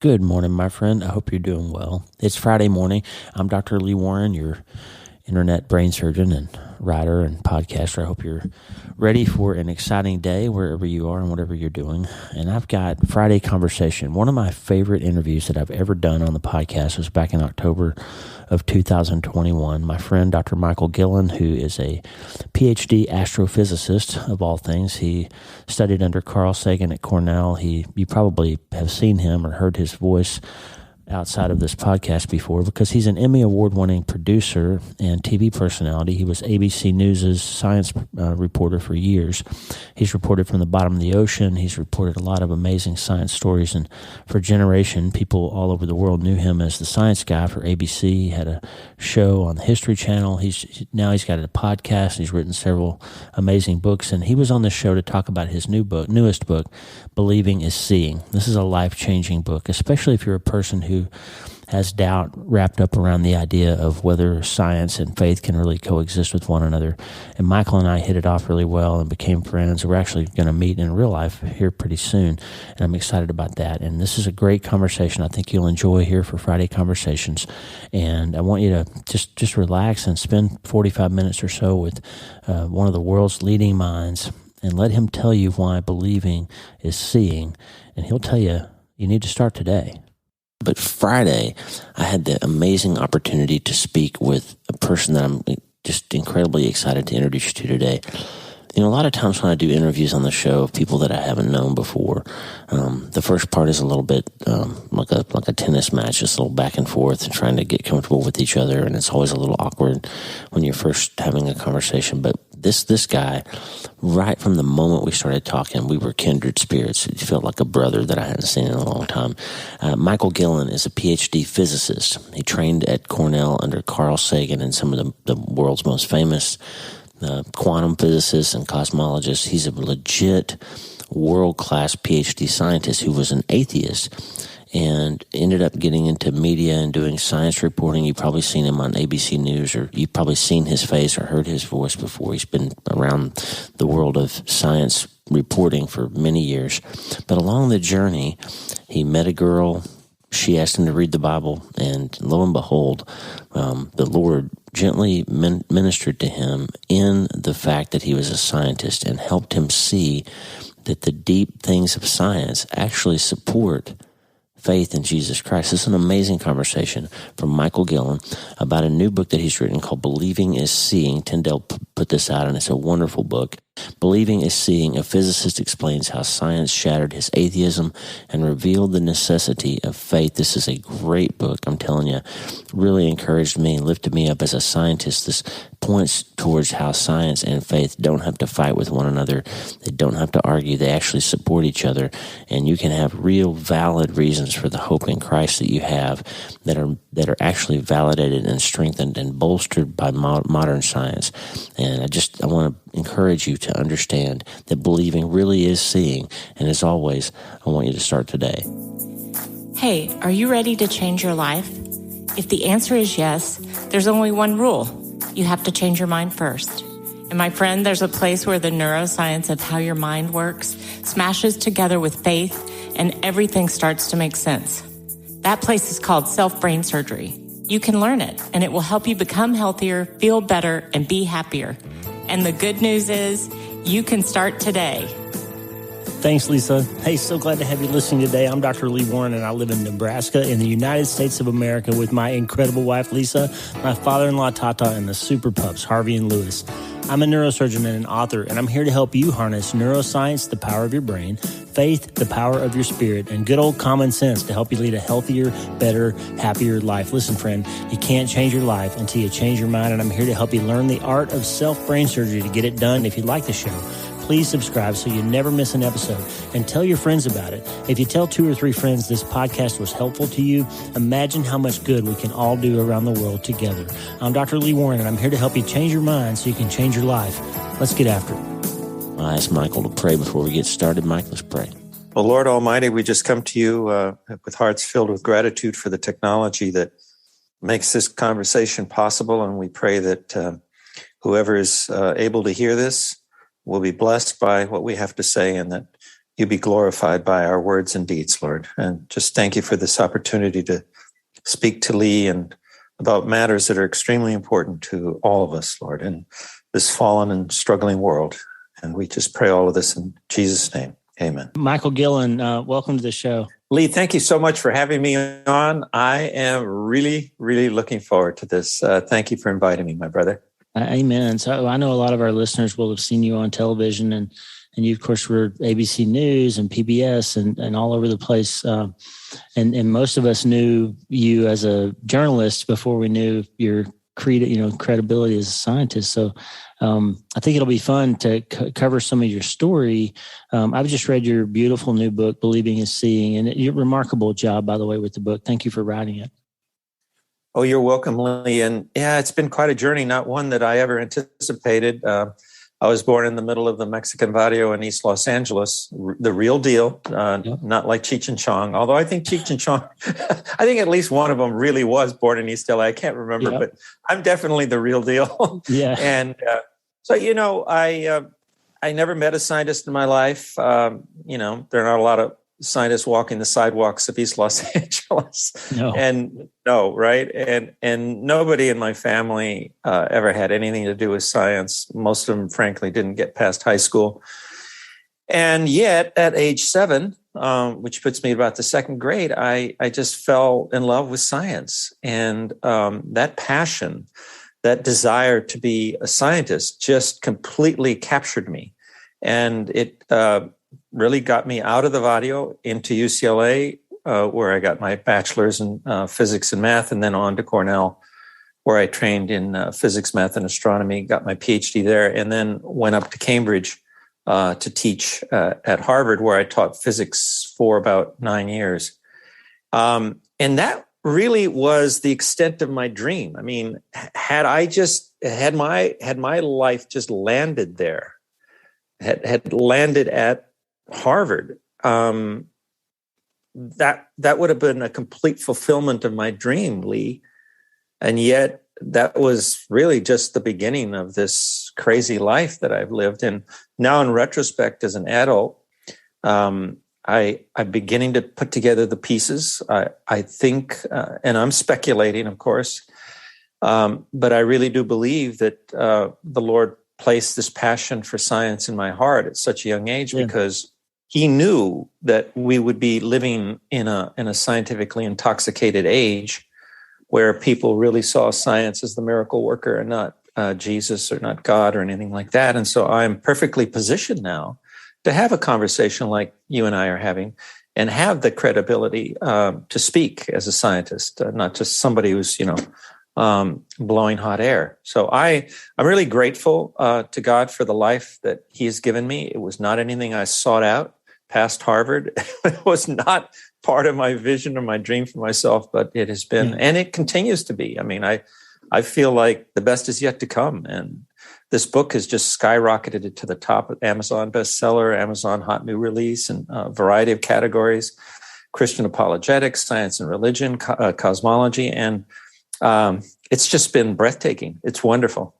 Good morning, my friend. I hope you're doing well. It's Friday morning. I'm Dr. Lee Warren, your internet brain surgeon and writer and podcaster. I hope you're ready for an exciting day wherever you are and whatever you're doing. And I've got Friday Conversation. One of my favorite interviews that I've ever done on the podcast was back in October of 2021. My friend, Dr. Michael Guillen, who is a PhD astrophysicist of all things. He studied under Carl Sagan at Cornell. You probably have seen him or heard his voice outside of this podcast before because he's an Emmy Award-winning producer and TV personality. He was ABC News' science reporter for years. He's reported from the bottom of the ocean. He's reported a lot of amazing science stories, and for a generation, people all over the world knew him as the science guy for ABC. He had a show on the History Channel. He's got a podcast. He's written several amazing books, and he was on this show to talk about his newest book, Believing is Seeing. This is a life-changing book, especially if you're a person who has doubt wrapped up around the idea of whether science and faith can really coexist with one another. And Michael and I hit it off really well and became friends. We're actually going to meet in real life here pretty soon, and I'm excited about that. And this is a great conversation I think you'll enjoy here for Friday Conversations. And I want you to just relax and spend 45 minutes or so with one of the world's leading minds and let him tell you why believing is seeing. And he'll tell you, you need to start today. But Friday, I had the amazing opportunity to speak with a person that I'm just incredibly excited to introduce you to today. You know, a lot of times when I do interviews on the show of people that I haven't known before, the first part is a little bit like a tennis match, just a little back and forth and trying to get comfortable with each other, and it's always a little awkward when you're first having a conversation. But this guy, right from the moment we started talking, we were kindred spirits. It felt like a brother that I hadn't seen in a long time. Michael Guillen is a PhD physicist. He trained at Cornell under Carl Sagan and some of the world's most famous quantum physicists and cosmologists. He's a legit world-class PhD scientist who was an atheist and ended up getting into media and doing science reporting. You've probably seen him on ABC News, or you've probably seen his face or heard his voice before. He's been around the world of science reporting for many years. But along the journey, he met a girl. She asked him to read the Bible, and lo and behold, the Lord gently ministered to him in the fact that he was a scientist and helped him see that the deep things of science actually support faith in Jesus Christ. This is an amazing conversation from Michael Guillen about a new book that he's written called Believing is Seeing. Tyndale put this out, and it's a wonderful book. Believing is Seeing. A physicist explains how science shattered his atheism and revealed the necessity of faith. This is a great book. I'm telling you, really encouraged me and lifted me up as a scientist. This points towards how science and faith don't have to fight with one another. They don't have to argue. They actually support each other. And you can have real valid reasons for the hope in Christ that you have that are actually validated and strengthened and bolstered by modern science. And I want to encourage you to understand that believing really is seeing. And as always, I want you to start today. Hey, are you ready to change your life? If the answer is yes, there's only one rule. You have to change your mind first. And my friend, there's a place where the neuroscience of how your mind works smashes together with faith and everything starts to make sense. That place is called self-brain surgery. You can learn it, and it will help you become healthier, feel better, and be happier. And the good news is you can start today. Thanks, Lisa. Hey, so glad to have you listening today. I'm Dr. Lee Warren, and I live in Nebraska in the United States of America with my incredible wife, Lisa, my father-in-law, Tata, and the super pups, Harvey and Lewis. I'm a neurosurgeon and an author, and I'm here to help you harness neuroscience, the power of your brain, faith, the power of your spirit, and good old common sense to help you lead a healthier, better, happier life. Listen, friend, you can't change your life until you change your mind, and I'm here to help you learn the art of self-brain surgery to get it done. If you like the show, please subscribe so you never miss an episode, and tell your friends about it. If you tell 2 or 3 friends this podcast was helpful to you, imagine how much good we can all do around the world together. I'm Dr. Lee Warren, and I'm here to help you change your mind so you can change your life. Let's get after it. I asked Michael to pray before we get started. Mike, let's pray. Well, Lord Almighty, we just come to you with hearts filled with gratitude for the technology that makes this conversation possible, and we pray that whoever is able to hear this will be blessed by what we have to say, and that you be glorified by our words and deeds, Lord. And just thank you for this opportunity to speak to Lee and about matters that are extremely important to all of us, Lord, in this fallen and struggling world. And we just pray all of this in Jesus' name. Amen. Michael Guillen, welcome to the show. Lee, thank you so much for having me on. I am really, really looking forward to this. Thank you for inviting me, my brother. Amen. So I know a lot of our listeners will have seen you on television, and you, of course, were ABC News and PBS and all over the place. And most of us knew you as a journalist before we knew your credibility as a scientist. So I think it'll be fun to cover some of your story. I've just read your beautiful new book, Believing is Seeing, and your remarkable job, by the way, with the book. Thank you for writing it. Oh, you're welcome, Lee. And yeah, it's been quite a journey, not one that I ever anticipated. I was born in the middle of the Mexican barrio in East Los Angeles, the real deal, not like Cheech and Chong. Although I think Cheech and Chong, I think at least one of them really was born in East LA. I can't remember, but I'm definitely the real deal. Yeah. And so, I never met a scientist in my life. There are not a lot of scientists walking the sidewalks of East Los Angeles. Right? And nobody in my family ever had anything to do with science. Most of them, frankly, didn't get past high school. And yet, at age 7, which puts me about the second grade, I just fell in love with science. And that passion, that desire to be a scientist just completely captured me. And it really got me out of the Vadio into UCLA, where I got my bachelor's in physics and math, and then on to Cornell, where I trained in physics, math, and astronomy, got my PhD there, and then went up to Cambridge to teach at Harvard, where I taught physics for about 9 years. And that really was the extent of my dream. I mean, had my life just landed there, had landed at Harvard, that would have been a complete fulfillment of my dream, Lee. And yet that was really just the beginning of this crazy life that I've lived. And now in retrospect, as an adult, I'm beginning to put together the pieces. I think, and I'm speculating, of course, but I really do believe that the Lord placed this passion for science in my heart at such a young age because he knew that we would be living in a scientifically intoxicated age where people really saw science as the miracle worker and not Jesus or not God or anything like that. And so I'm perfectly positioned now to have a conversation like you and I are having and have the credibility to speak as a scientist, not just somebody who's, blowing hot air. So I'm really grateful to God for the life that he has given me. It was not anything I sought out past Harvard. It was not part of my vision or my dream for myself, but it has been, and it continues to be. I mean, I feel like the best is yet to come. And this book has just skyrocketed it to the top of Amazon bestseller, Amazon hot new release, and a variety of categories: Christian apologetics, science and religion, cosmology. And it's just been breathtaking. It's wonderful.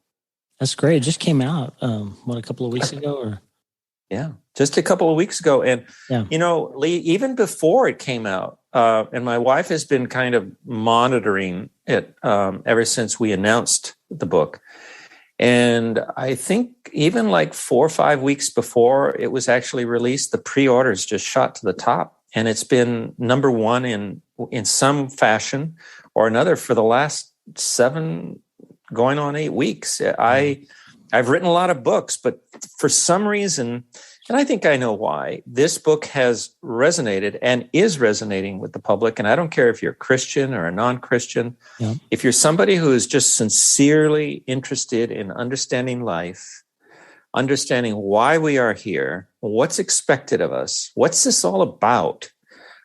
That's great. It just came out, a couple of weeks ago? Or Yeah, just a couple of weeks ago. And, Lee, even before it came out, and my wife has been kind of monitoring it ever since we announced the book. And I think even like 4 or 5 weeks before it was actually released, the pre-orders just shot to the top. And it's been number one in some fashion or another for the last 7 going on 8 weeks. I've written a lot of books, but for some reason, and I think I know why, this book has resonated and is resonating with the public. And I don't care if you're a Christian or a non-Christian. Yeah. If you're somebody who is just sincerely interested in understanding life, understanding why we are here, what's expected of us, what's this all about,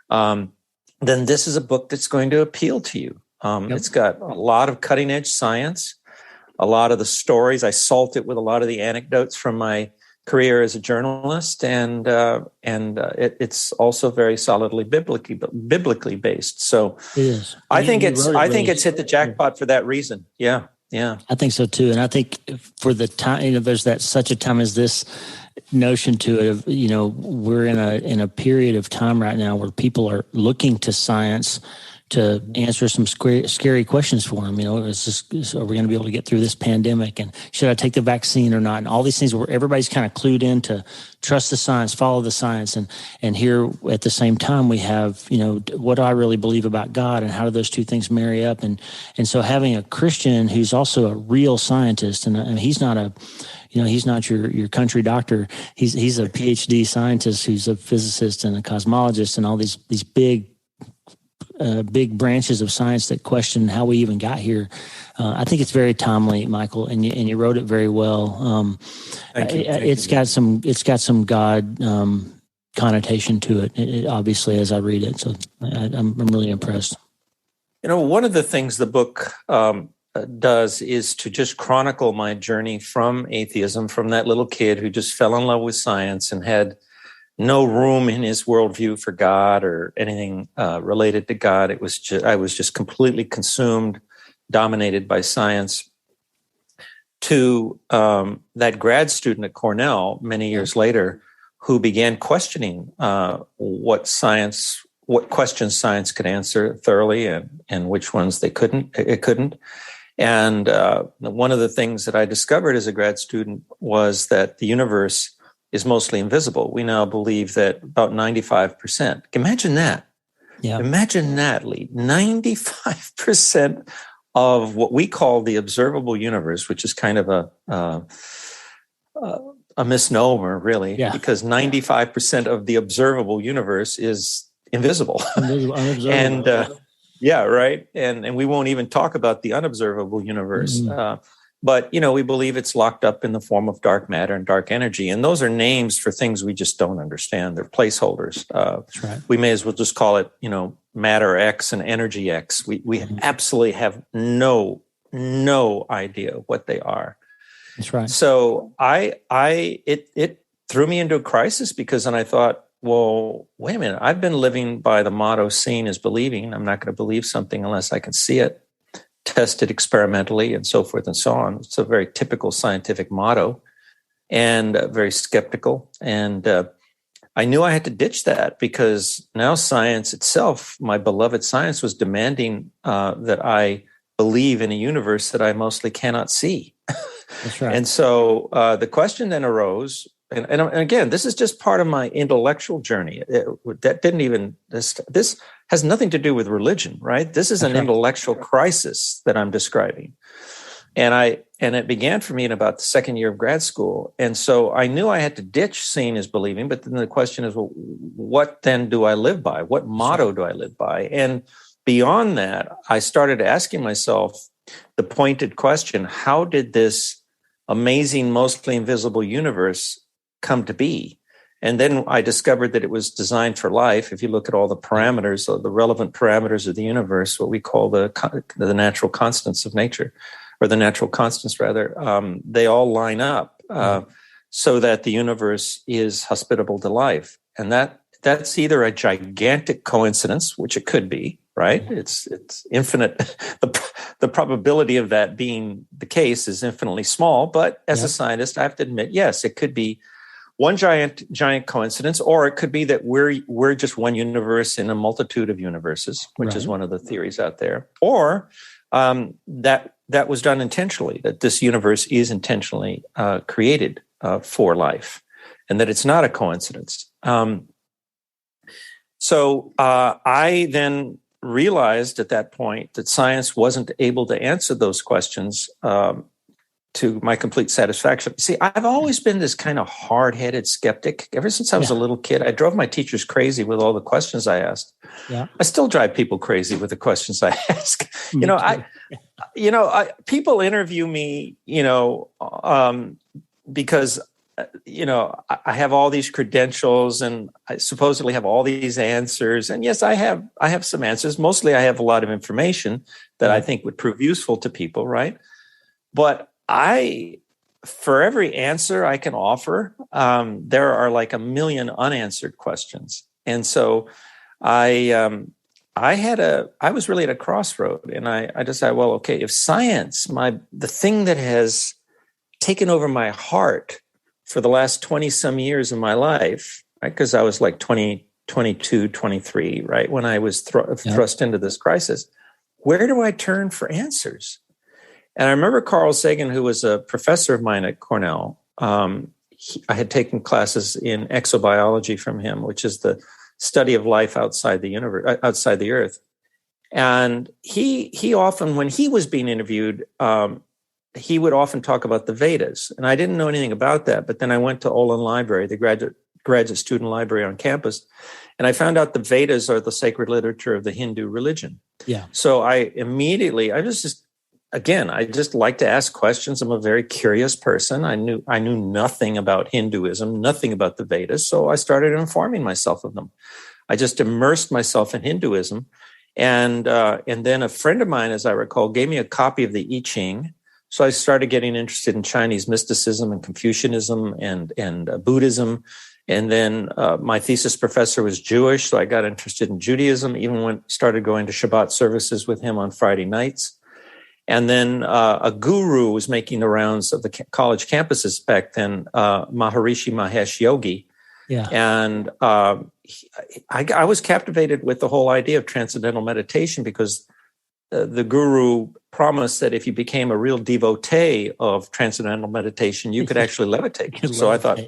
then this is a book that's going to appeal to you. It's got a lot of cutting-edge science, a lot of the stories. I salt it with a lot of the anecdotes from my career as a journalist, and it's also very solidly biblically based. So it is. I think it's hit the jackpot for that reason. Yeah. I think so too. And I think for the time, there's such a time as this. notion to it of, we're in a period of time right now where people are looking to science to answer some scary questions for them. Are we going to be able to get through this pandemic? And should I take the vaccine or not? And all these things where everybody's kind of clued in to trust the science, follow the science. And here at the same time, we have, what do I really believe about God and how do those two things marry up? And so having a Christian who's also a real scientist, and he's not he's not your country doctor. He's a PhD scientist who's a physicist and a cosmologist and all these big branches of science that question how we even got here. I think it's very timely, Michael, and you wrote it very well. Thank you. It's got some God connotation to it, obviously, as I read it. So I'm really impressed. One of the things the book does is to just chronicle my journey from atheism, from that little kid who just fell in love with science and had no room in his worldview for God or anything related to God. I was just completely consumed, dominated by science, to that grad student at Cornell many years later who began questioning what questions science could answer thoroughly and which ones it couldn't. And one of the things that I discovered as a grad student was that the universe is mostly invisible. We now believe that about 95%. Imagine that. Yeah. Imagine that, Lee. 95% of what we call the observable universe, which is kind of a misnomer, really, because 95% of the observable universe is invisible. Unobservable. And yeah, right. And we won't even talk about the unobservable universe. But, we believe it's locked up in the form of dark matter and dark energy. And those are names for things we just don't understand. They're placeholders. That's right. We may as well just call it, matter X and energy X. We absolutely have no idea what they are. That's right. So it threw me into a crisis because then I thought, well, wait a minute. I've been living by the motto, seeing is believing. I'm not going to believe something unless I can see it, test it experimentally, and so forth and so on. It's a very typical scientific motto and very skeptical. And I knew I had to ditch that because now science itself, my beloved science, was demanding that I believe in a universe that I mostly cannot see. That's right. And so the question then arose, and again, this is just part of my intellectual journey. This has nothing to do with religion, right? This is an intellectual crisis that I'm describing. And it began for me in about the second year of grad school. And so I knew I had to ditch seeing is believing, but then the question is, well, what then do I live by? What motto do I live by? And beyond that, I started asking myself the pointed question, how did this amazing, mostly invisible universe come to be? And then I discovered that it was designed for life. If you look at all the parameters, the relevant parameters of the universe, what we call the natural constants of nature, or the natural constants rather, they all line up so that the universe is hospitable to life. And that's either a gigantic coincidence, which it could be, right? It's infinite. The probability of that being the case is infinitely small. But as a scientist, I have to admit, yes, it could be one giant coincidence, or it could be that we're just one universe in a multitude of universes, which is one of the theories out there, or that was done intentionally, that this universe is intentionally created for life, and that it's not a coincidence. So I then realized at that point that science wasn't able to answer those questions to my complete satisfaction. See, I've always been this kind of hard-headed skeptic. Ever since I was a little kid, I drove my teachers crazy with all the questions I asked. Yeah. I still drive people crazy with the questions I ask. People interview me, because I have all these credentials and I supposedly have all these answers. And yes, I have some answers. Mostly I have a lot of information that I think would prove useful to people, right? But for every answer I can offer, there are like a million unanswered questions. And so I was really at a crossroad, and I decided, well, okay, if science, the thing that has taken over my heart for the last 20 some years of my life, right? Because I was like 20, 22, 23, right? When I was thrust into this crisis, where do I turn for answers? And I remember Carl Sagan, who was a professor of mine at Cornell. I had taken classes in exobiology from him, which is the study of life outside the universe, outside the Earth. And he often, when he was being interviewed, he would often talk about the Vedas. And I didn't know anything about that. But then I went to Olin Library, the graduate student library on campus, and I found out the Vedas are the sacred literature of the Hindu religion. Yeah. So I just like to ask questions. I'm a very curious person. I knew nothing about Hinduism, nothing about the Vedas. So I started informing myself of them. I just immersed myself in Hinduism. And then a friend of mine, as I recall, gave me a copy of the I Ching. So I started getting interested in Chinese mysticism and Confucianism and Buddhism. And then my thesis professor was Jewish, so I got interested in Judaism, even started going to Shabbat services with him on Friday nights. And then a guru was making the rounds of the college campuses back then, Maharishi Mahesh Yogi. Yeah. And I was captivated with the whole idea of transcendental meditation because the guru promised that if you became a real devotee of transcendental meditation, you could actually levitate. So I thought,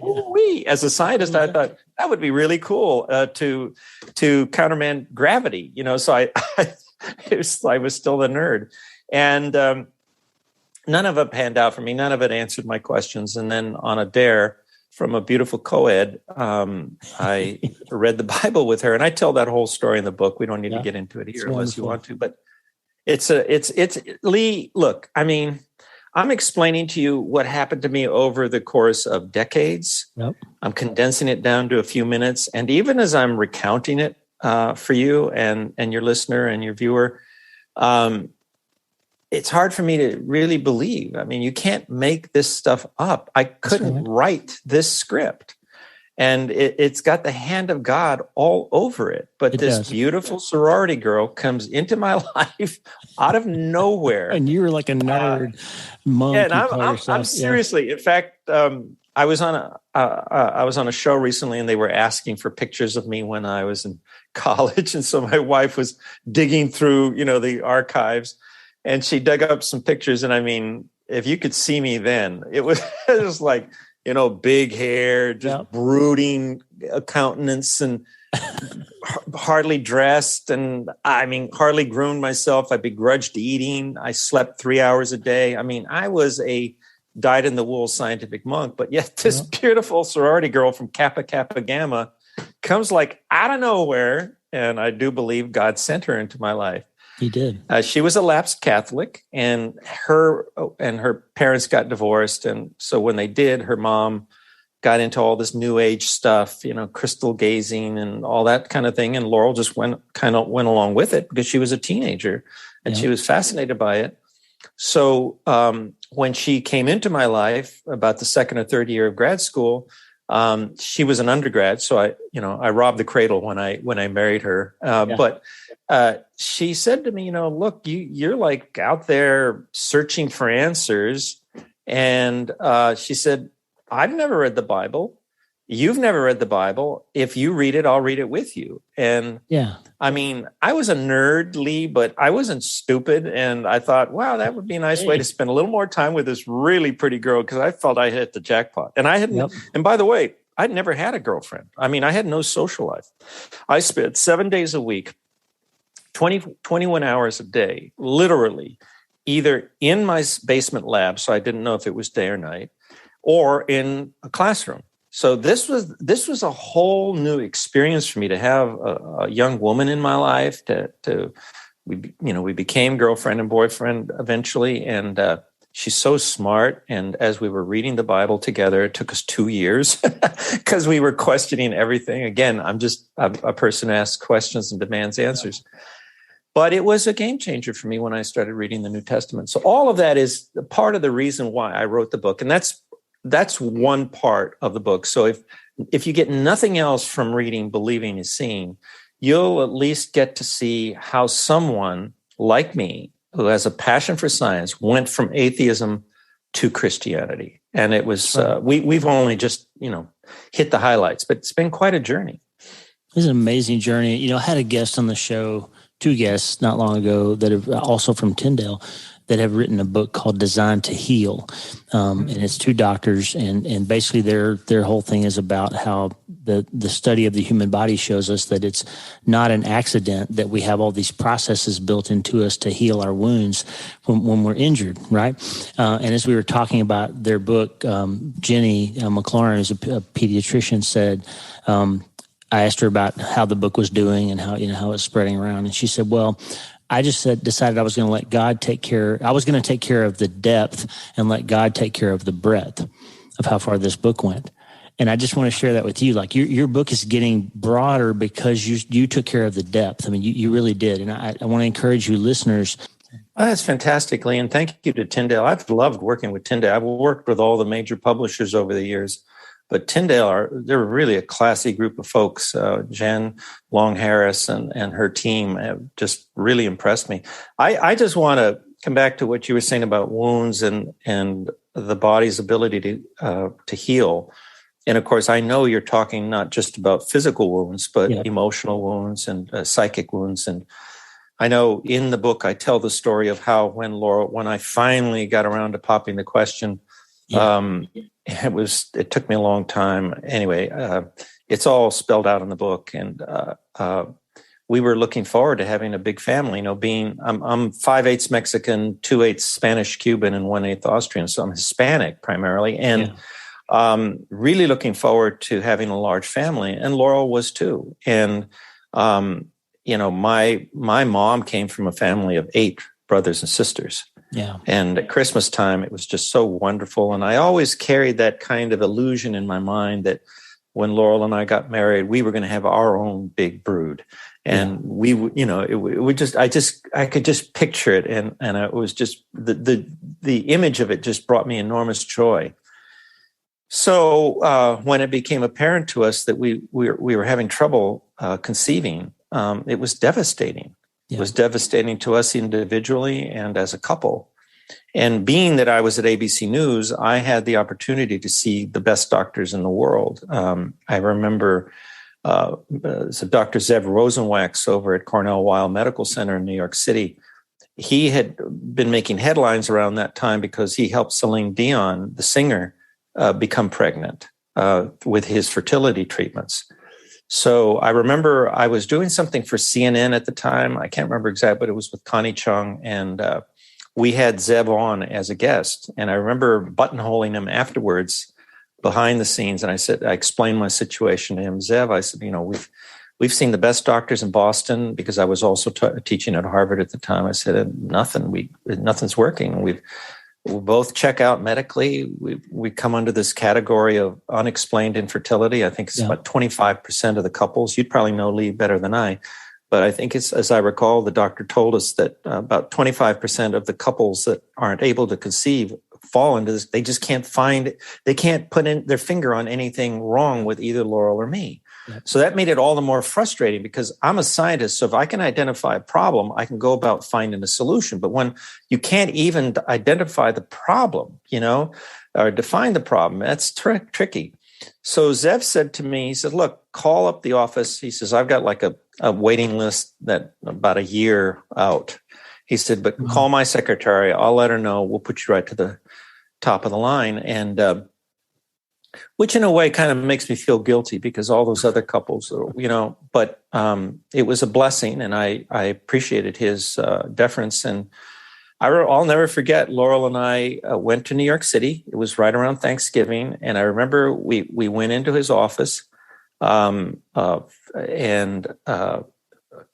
as a scientist, I thought that would be really cool to countermand gravity. So I was still the nerd, and none of it panned out for me. None of it answered my questions. And then on a dare from a beautiful co-ed, I read the Bible with her, and I tell that whole story in the book. We don't need to get into it here unless you want to, but. It's Lee, look, I mean, I'm explaining to you what happened to me over the course of decades. Yep. I'm condensing it down to a few minutes. And even as I'm recounting it for you and your listener and your viewer, it's hard for me to really believe. I mean, you can't make this stuff up. I couldn't write this script. And it's got the hand of God all over it. But this beautiful sorority girl comes into my life out of nowhere. And you were like a nerd monk. Yeah, and I'm seriously. In fact, I was on a show recently, and they were asking for pictures of me when I was in college. And so my wife was digging through, the archives, and she dug up some pictures. And I mean, if you could see me then, it was like, big hair, just brooding countenance, and hardly dressed. And I mean, hardly groomed myself. I begrudged eating. I slept 3 hours a day. I mean, I was a dyed-in-the-wool scientific monk. But yet this beautiful sorority girl from Kappa Kappa Gamma comes like out of nowhere. And I do believe God sent her into my life. He did. She was a lapsed Catholic, and her parents got divorced. And so when they did, her mom got into all this new age stuff, crystal gazing and all that kind of thing. And Laurel just went along with it because she was a teenager and she was fascinated by it. So when she came into my life about the second or third year of grad school, she was an undergrad. So I robbed the cradle when I married her. But she said to me, look, you're like out there searching for answers. And she said, I've never read the Bible. You've never read the Bible. If you read it, I'll read it with you. And I mean, I was a nerd, Lee, but I wasn't stupid. And I thought, wow, that would be a nice way to spend a little more time with this really pretty girl, because I felt I hit the jackpot. And I hadn't, and by the way, I'd never had a girlfriend. I mean, I had no social life. I spent 7 days a week, 21 hours a day, literally, either in my basement lab, so I didn't know if it was day or night, or in a classroom. So this was a whole new experience for me to have a young woman in my life. We became girlfriend and boyfriend eventually, and she's so smart. And as we were reading the Bible together, it took us 2 years because we were questioning everything. Again, I'm just a person who asks questions and demands answers. But it was a game changer for me when I started reading the New Testament. So all of that is part of the reason why I wrote the book. And that's one part of the book. So if you get nothing else from reading Believing is Seeing, you'll at least get to see how someone like me, who has a passion for science, went from atheism to Christianity. And it was, we've only just, hit the highlights, but it's been quite a journey. It's an amazing journey. I had a guest on the show, 2 guests not long ago that are also from Tyndale that have written a book called Designed to Heal. And it's 2 doctors. And basically their whole thing is about how the study of the human body shows us that it's not an accident that we have all these processes built into us to heal our wounds when we're injured, right? And as we were talking about their book, Jenny McLaurin, who's a pediatrician, said, I asked her about how the book was doing and how it's spreading around. And she said, well, I just decided I was going to let God take care. I was going to take care of the depth and let God take care of the breadth of how far this book went. And I just want to share that with you. Like your book is getting broader because you took care of the depth. I mean, you really did. And I want to encourage you listeners. Oh, that's fantastic, Lee. And thank you to Tyndale. I've loved working with Tyndale. I've worked with all the major publishers over the years. But Tyndale, they're really a classy group of folks. Jen Long Harris and her team have just really impressed me. I just want to come back to what you were saying about wounds and the body's ability to heal. And of course, I know you're talking not just about physical wounds, but emotional wounds and psychic wounds. And I know in the book, I tell the story of how when I finally got around to popping the question, it took me a long time. Anyway, it's all spelled out in the book. And we were looking forward to having a big family, I'm 5/8 Mexican, 2/8 Spanish Cuban, and 1/8 Austrian. So I'm Hispanic primarily. And really looking forward to having a large family. And Laurel was too. And, my mom came from a family of 8 brothers and sisters. Yeah. And at Christmas time, it was just so wonderful. And I always carried that kind of illusion in my mind that when Laurel and I got married, we were going to have our own big brood. And I could just picture it. And it was just the image of it just brought me enormous joy. So when it became apparent to us that we were having trouble conceiving, it was devastating. It was devastating to us individually and as a couple. And being that I was at ABC News, I had the opportunity to see the best doctors in the world. I remember Dr. Zev Rosenwax over at Cornell Weill Medical Center in New York City. He had been making headlines around that time because he helped Celine Dion, the singer, become pregnant with his fertility treatments. So I remember I was doing something for CNN at the time. I can't remember exactly, but it was with Connie Chung. And we had Zev on as a guest. And I remember buttonholing him afterwards behind the scenes. And I explained my situation to him. Zev, I said, we've seen the best doctors in Boston because I was also teaching at Harvard at the time. I said, nothing's working. We both check out medically. We come under this category of unexplained infertility. I think it's about 25% of the couples. You'd probably know Lee better than I, but I think it's, as I recall, the doctor told us that about 25% of the couples that aren't able to conceive fall into this. They just can't they can't put in their finger on anything wrong with either Laurel or me. So that made it all the more frustrating because I'm a scientist. So if I can identify a problem, I can go about finding a solution. But when you can't even identify the problem, or define the problem, that's tricky. So Zev said to me, he said, look, call up the office. He says, I've got like a waiting list that about a year out. He said, but call my secretary. I'll let her know. We'll put you right to the top of the line. And which in a way kind of makes me feel guilty because all those other couples, but it was a blessing and I appreciated his deference. And I'll never forget, Laurel and I went to New York City. It was right around Thanksgiving. And I remember we went into his office and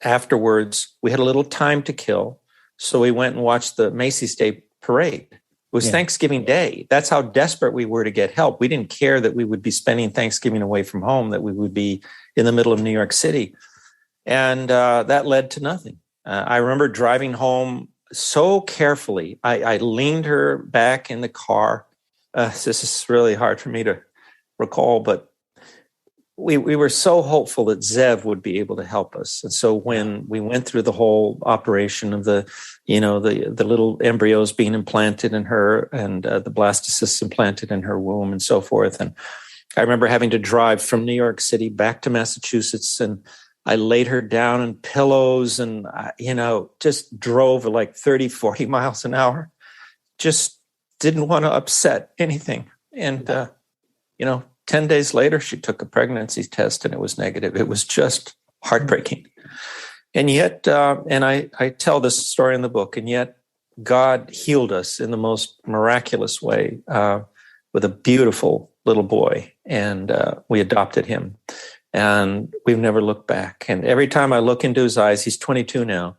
afterwards we had a little time to kill. So we went and watched the Macy's Day Parade. It was Thanksgiving Day. That's how desperate we were to get help. We didn't care that we would be spending Thanksgiving away from home, that we would be in the middle of New York City. And that led to nothing. I remember driving home so carefully. I leaned her back in the car. This is really hard for me to recall, but we were so hopeful that Zev would be able to help us. And so when we went through the whole operation of the little embryos being implanted in her and the blastocysts implanted in her womb and so forth. And I remember having to drive from New York City back to Massachusetts, and I laid her down in pillows and, just drove like 30, 40 miles an hour. Just didn't want to upset anything. And, 10 days later, she took a pregnancy test and it was negative. It was just heartbreaking. And yet, and I tell this story in the book, and yet God healed us in the most miraculous way with a beautiful little boy. And we adopted him. And we've never looked back. And every time I look into his eyes, he's 22 now,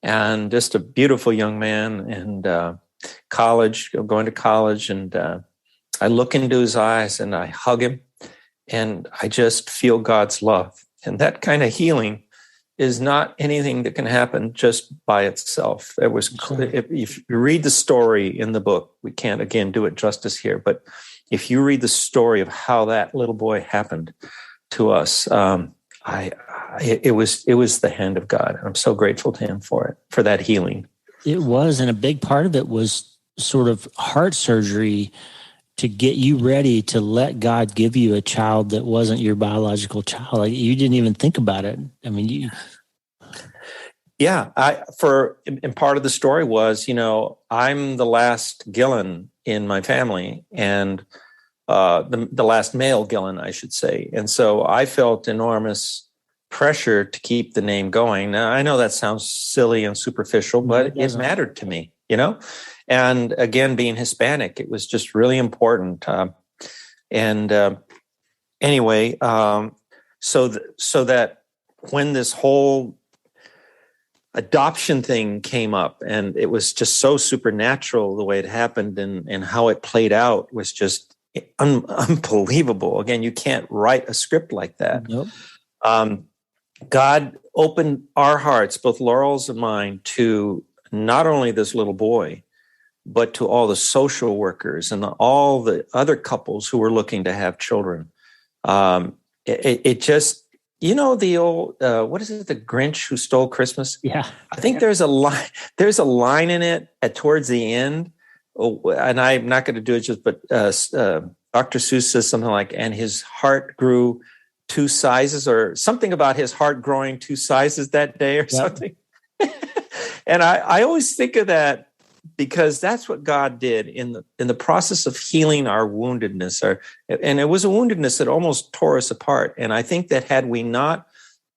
and just a beautiful young man, and going to college. And I look into his eyes and I hug him, and I just feel God's love. And that kind of healing is not anything that can happen just by itself. If you read the story in the book, we can't again do it justice here, but if you read the story of how that little boy happened to us, it was the hand of God. I'm so grateful to him for that healing. It was, and a big part of it was sort of heart surgery to get you ready to let God give you a child that wasn't your biological child. Like, you didn't even think about it. I mean, Yeah, and part of the story was, I'm the last Guillen in my family, and the last male Guillen, I should say. And so I felt enormous pressure to keep the name going. Now, I know that sounds silly and superficial, but it mattered to me, And again, being Hispanic, it was just really important. Anyway, so that when this whole adoption thing came up, and it was just so supernatural the way it happened, and how it played out was just unbelievable. Again, you can't write a script like that. Nope. God opened our hearts, both Laurel's and mine, to not only this little boy, but to all the social workers and all the other couples who were looking to have children. It just, the old, what is it? The Grinch Who Stole Christmas? Yeah. I think there's a line in it towards the end. And I'm not going to do it but Dr. Seuss says something like, and his heart grew 2 sizes, or something about his heart growing 2 sizes that day, or something. And I always think of that, because that's what God did in the process of healing our woundedness. And it was a woundedness that almost tore us apart. And I think that had we not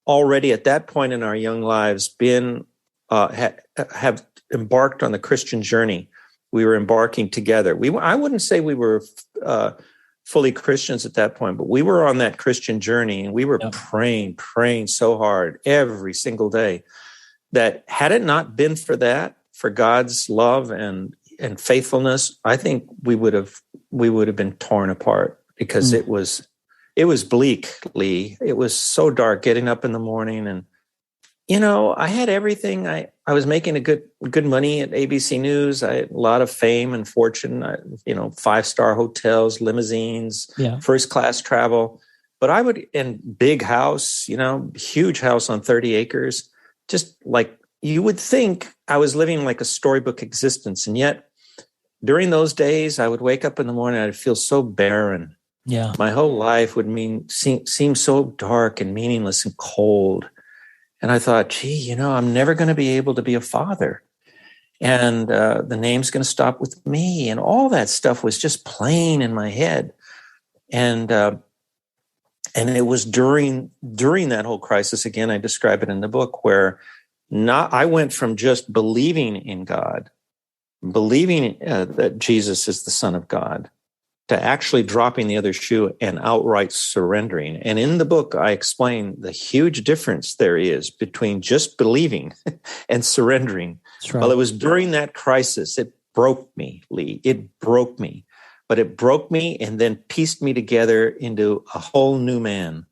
already at that point in our young lives been have embarked on the Christian journey, we were embarking together. I wouldn't say we were fully Christians at that point, but we were on that Christian journey, and we were praying so hard every single day, that had it not been for that, for God's love and faithfulness, I think we would have been torn apart, because it was bleak, Lee. It was so dark getting up in the morning, and I had everything. I was making good money at ABC News. I had a lot of fame and fortune. 5-star hotels, limousines, first class travel. But in big house, huge house on 30 acres, just like. You would think I was living like a storybook existence. And yet during those days, I would wake up in the morning, I'd feel so barren. Yeah. My whole life would seem so dark and meaningless and cold. And I thought, gee, I'm never going to be able to be a father. And the name's going to stop with me. And all that stuff was just playing in my head. And it was during that whole crisis, again, I describe it in the book, where I went from just believing in God, believing that Jesus is the Son of God, to actually dropping the other shoe and outright surrendering. And in the book, I explain the huge difference there is between just believing and surrendering. Right. Well, it was during that crisis, it broke me, Lee. It broke me. But it broke me and then pieced me together into a whole new man.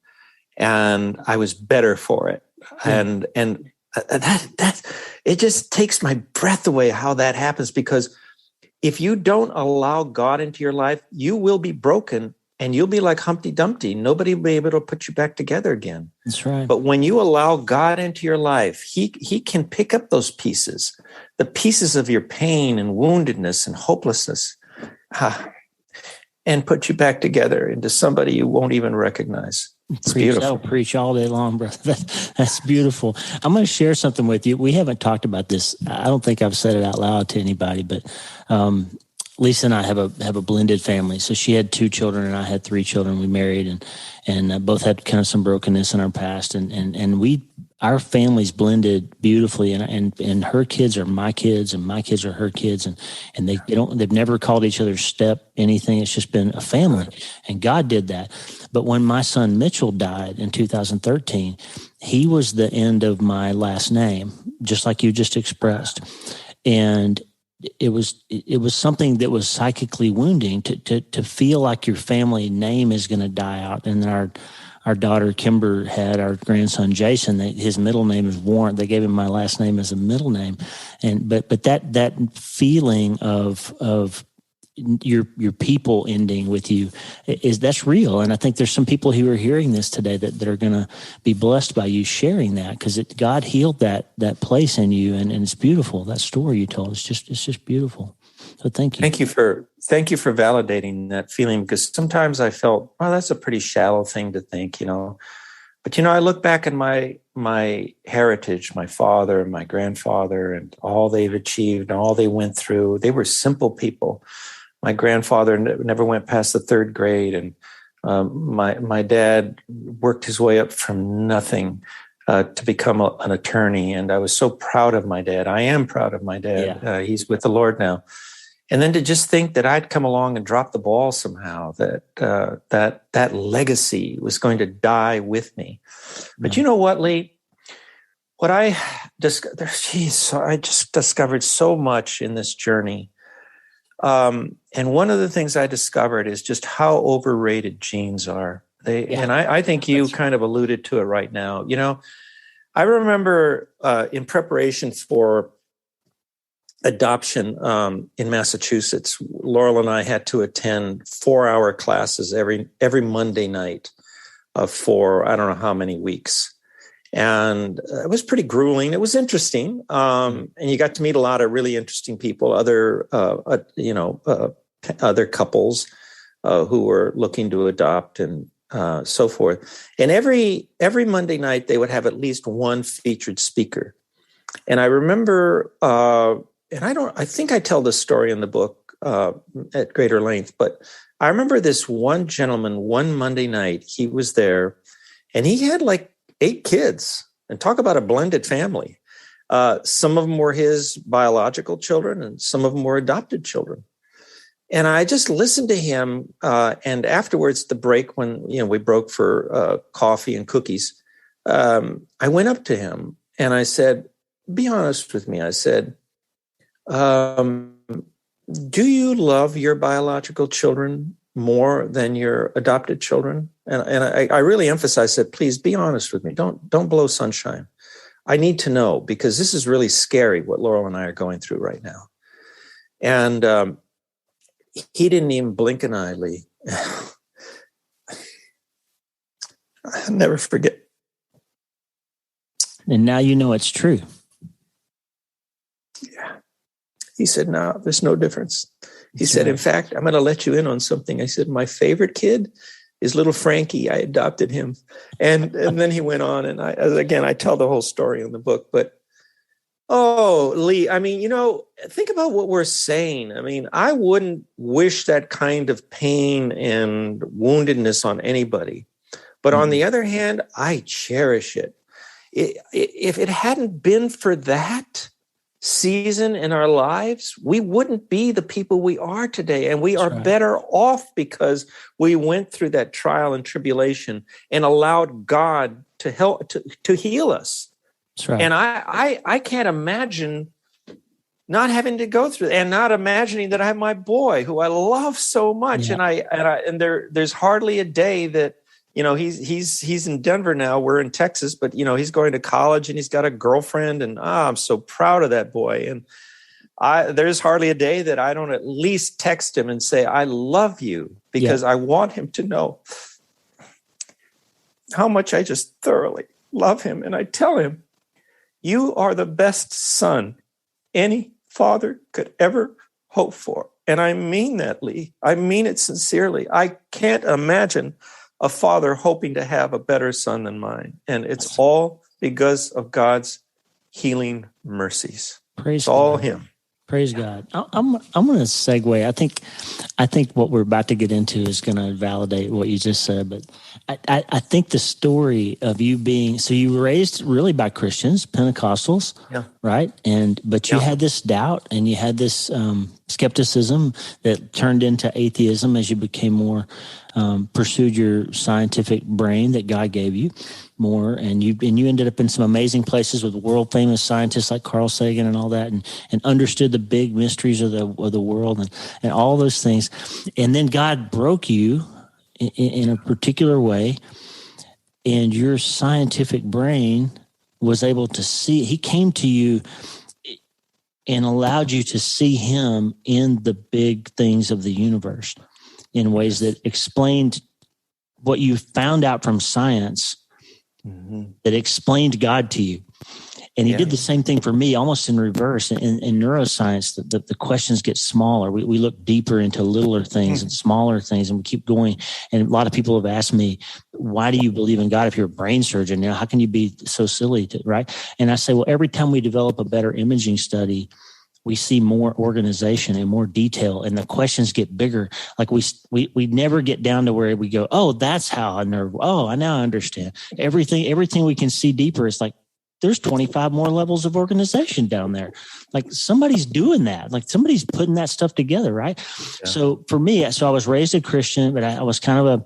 And I was better for it. And that it just takes my breath away how that happens, because if you don't allow God into your life, you will be broken and you'll be like Humpty Dumpty. Nobody will be able to put you back together again. That's right. But when you allow God into your life, he can pick up those pieces, the pieces of your pain and woundedness and hopelessness, and put you back together into somebody you won't even recognize. It's beautiful. I'll preach all day long, brother. That's beautiful. I'm going to share something with you. We haven't talked about this. I don't think I've said it out loud to anybody, but Lisa and I have a blended family. So she had 2 children and I had 3 children. We married and both had kind of some brokenness in our past, and our families blended beautifully, and her kids are my kids and my kids are her kids, and they've never called each other step anything. It's just been a family, and God did that. But when my son Mitchell died in 2013, he was the end of my last name, just like you just expressed, and it was something that was psychically wounding to feel like your family name is going to die out. And then our daughter Kimber had our grandson Jason. His middle name is Warren. They gave him my last name as a middle name, but that feeling of your people ending with you that's real. And I think there's some people who are hearing this today that are going to be blessed by you sharing that, because God healed that place in you, and it's beautiful. That story you told, it's just beautiful. So thank you. Thank you for validating that feeling, because sometimes I felt, well, that's a pretty shallow thing to think, But I look back at my heritage, my father and my grandfather, and all they've achieved and all they went through. They were simple people. My grandfather never went past the 3rd grade, and my dad worked his way up from nothing to become an attorney. And I was so proud of my dad. I am proud of my dad. Yeah. He's with the Lord now. And then to just think that I'd come along and drop the ball somehow, that legacy was going to die with me. But you know what, Lee? What I just discovered so much in this journey. And one of the things I discovered is just how overrated genes are. And I think you kind of alluded to it right now. I remember in preparation for adoption in Massachusetts, Laurel and I had to attend 4-hour classes every Monday night for I don't know how many weeks. And it was pretty grueling. It was interesting. And you got to meet a lot of really interesting people, other couples who were looking to adopt and so forth. And every Monday night, they would have at least one featured speaker. And I remember, I think I tell this story in the book at greater length, but I remember this one gentleman, one Monday night, he was there, and he had like 8 kids, and talk about a blended family. Some of them were his biological children, and some of them were adopted children. And I just listened to him. And afterwards, the break, when we broke for coffee and cookies, I went up to him and I said, "Be honest with me." I said, "Do you love your biological children more than your adopted children?" And I really emphasized that, please be honest with me. Don't blow sunshine. I need to know, because this is really scary what Laurel and I are going through right now. And he didn't even blink an eye, Lee. I'll never forget. And now you know it's true. Yeah. He said, "No, there's no difference." He said, "In fact, I'm going to let you in on something." I said, "My favorite kid is little Frankie. I adopted him." And then he went on, and I tell the whole story in the book. But, oh, Lee, I mean, think about what we're saying. I mean, I wouldn't wish that kind of pain and woundedness on anybody. But on the other hand, I cherish it. If it hadn't been for that season in our lives, we wouldn't be the people we are today. And we are better off because we went through that trial and tribulation and allowed God to help to heal us. That's right. And I can't imagine not having to go through, and not imagining that I have my boy who I love so much. Yeah. And there's hardly a day that, he's in Denver now. We're in Texas, but he's going to college and he's got a girlfriend, and I'm so proud of that boy. there's hardly a day that I don't at least text him and say, I love you, because I want him to know how much I just thoroughly love him. And I tell him, you are the best son any father could ever hope for. And I mean that, Lee. I mean it sincerely. I can't imagine a father hoping to have a better son than mine. And it's all because of God's healing mercies. It's all him. Praise God. I'm going to segue. I think what we're about to get into is going to validate what you just said. But I think the story of you being, so you were raised really by Christians, Pentecostals, right? But you had this doubt and you had this skepticism that turned into atheism as you became more, pursued your scientific brain that God gave you more, and you ended up in some amazing places with world famous scientists like Carl Sagan and all that, and understood the big mysteries of the world and all those things. And then God broke you in a particular way, and your scientific brain was able to see. He came to you and allowed you to see him in the big things of the universe in ways that explained what you found out from science, that explained God to you. And he did the same thing for me, almost in reverse. In neuroscience, the questions get smaller. We look deeper into littler things and smaller things, and we keep going. And a lot of people have asked me, why do you believe in God if you're a brain surgeon? How can you be so silly, right? And I say, well, every time we develop a better imaging study, we see more organization and more detail, and the questions get bigger. Like we never get down to where we go, oh, that's how a nerve. Oh, I now understand everything we can see deeper. It's like there's 25 more levels of organization down there. Like somebody's doing that. Like somebody's putting that stuff together, right? Yeah. So for me, I was raised a Christian, but I was kind of